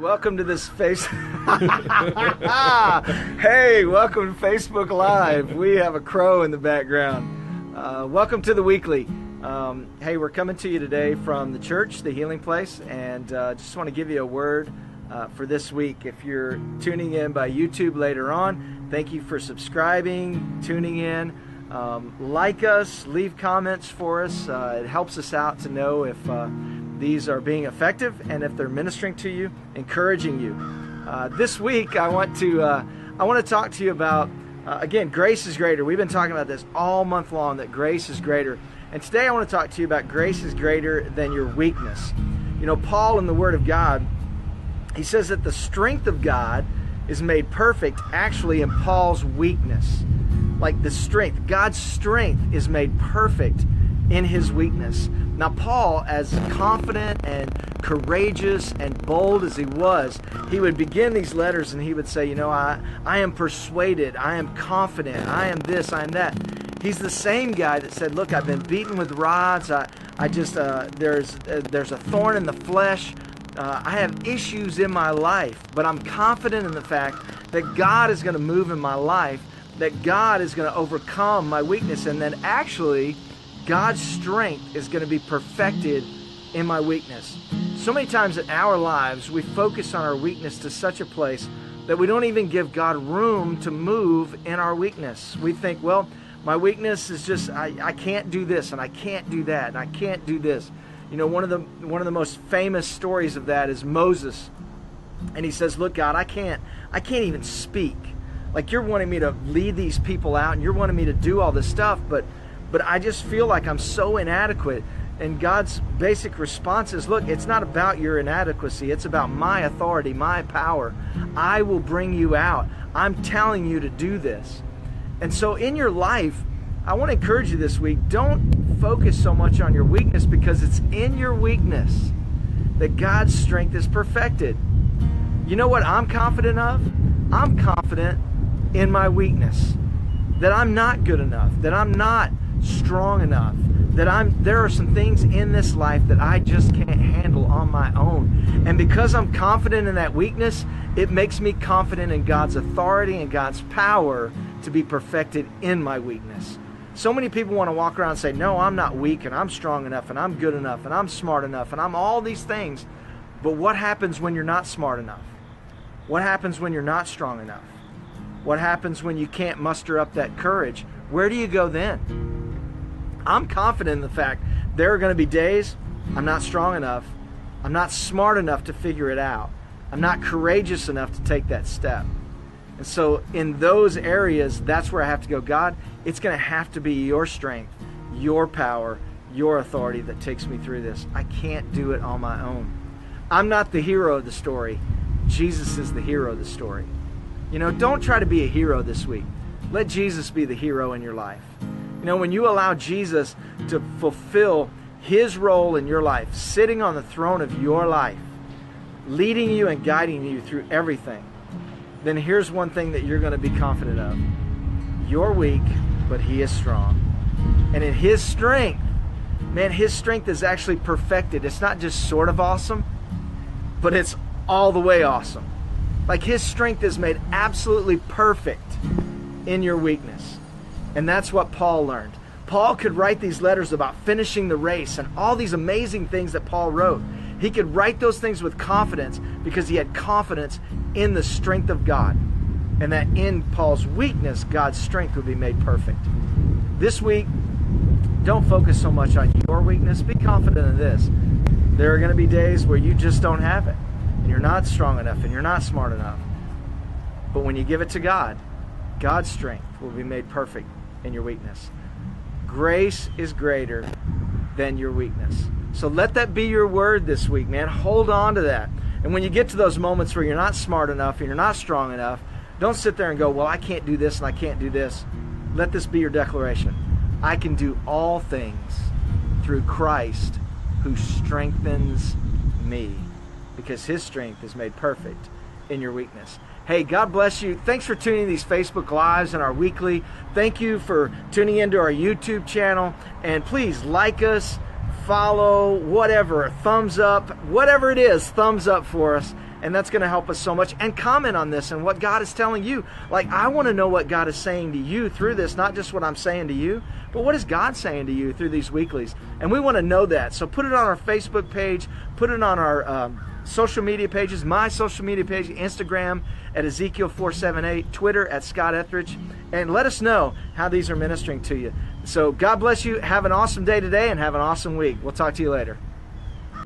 Welcome to this Hey, welcome to Facebook Live. We have a crow in the background. Welcome to the weekly. Hey, we're coming to you today from the church, the Healing Place, and just want to give you a word for this week. If you're tuning in by YouTube later on, thank you for subscribing, tuning in. Like us, leave comments for us. It helps us out to know if these are being effective and if they're ministering to you, encouraging you. This week, I want to talk to you about again, grace is greater. We've been talking about this all month long, that grace is greater. And today I want to talk to you about grace is greater than your weakness. You know, Paul in the Word of God, he says that the strength of God is made perfect actually in Paul's weakness. Like the strength, God's strength is made perfect in his weakness. Now Paul, as confident and courageous and bold as he was, he would begin these letters and he would say, you know, I am persuaded, I am confident, I am this, I am that. He's the same guy that said, look, I've been beaten with rods, there's a thorn in the flesh, I have issues in my life, but I'm confident in the fact that God is going to move in my life, that God is going to overcome my weakness, and then actually God's strength is going to be perfected in my weakness. So many times in our lives, we focus on our weakness to such a place that we don't even give God room to move in our weakness. We think, well, my weakness is just, I can't do this, and I can't do that, and I can't do this. You know, one of the most famous stories of that is Moses. And he says, look, God, I can't even speak. Like, you're wanting me to lead these people out, and you're wanting me to do all this stuff, but I just feel like I'm so inadequate. And God's basic response is, look, it's not about your inadequacy. It's about my authority, my power. I will bring you out. I'm telling you to do this. And so in your life, I want to encourage you this week, don't focus so much on your weakness, because it's in your weakness that God's strength is perfected. You know what I'm confident of? I'm confident in my weakness, that I'm not good enough, that I'm not strong enough, that there are some things in this life that I just can't handle on my own. And because I'm confident in that weakness, it makes me confident in God's authority and God's power to be perfected in my weakness. So many people want to walk around and say, no, I'm not weak, and I'm strong enough, and I'm good enough, and I'm smart enough, and I'm all these things. But what happens when you're not smart enough? What happens when you're not strong enough? What happens when you can't muster up that courage? Where do you go then? I'm confident in the fact there are going to be days I'm not strong enough, I'm not smart enough to figure it out, I'm not courageous enough to take that step. And so in those areas, that's where I have to go, God, it's going to have to be your strength, your power, your authority that takes me through this. I can't do it on my own. I'm not the hero of the story. Jesus is the hero of the story. You know, don't try to be a hero this week. Let Jesus be the hero in your life. You know, when you allow Jesus to fulfill his role in your life, sitting on the throne of your life, leading you and guiding you through everything, then here's one thing that you're going to be confident of. You're weak, but he is strong. And in his strength, man, his strength is actually perfected. It's not just sort of awesome, but it's all the way awesome. Like, his strength is made absolutely perfect in your weakness. And that's what Paul learned. Paul could write these letters about finishing the race and all these amazing things that Paul wrote. He could write those things with confidence because he had confidence in the strength of God, and that in Paul's weakness, God's strength would be made perfect. This week, don't focus so much on your weakness. Be confident in this. There are going to be days where you just don't have it, and you're not strong enough, and you're not smart enough. But when you give it to God, God's strength will be made perfect in your weakness. Grace is greater than your weakness. So let that be your word this week, man. Hold on to that. And when you get to those moments where you're not smart enough and you're not strong enough, don't sit there and go, well, I can't do this and I can't do this. Let this be your declaration. I can do all things through Christ who strengthens me, because his strength is made perfect in your weakness. Hey, God bless you. Thanks for tuning in these Facebook Lives and our weekly. Thank you for tuning into our YouTube channel. And please like us, follow, whatever, thumbs up, whatever it is, thumbs up for us. and that's going to help us so much. And comment on this and what God is telling you. Like, I want to know what God is saying to you through this, not just what I'm saying to you, but what is God saying to you through these weeklies? And we want to know that. So put it on our Facebook page, put it on our social media pages, my social media page, Instagram at Ezekiel478, Twitter at Scott Etheridge, and let us know how these are ministering to you. So God bless you. Have an awesome day today and have an awesome week. We'll talk to you later.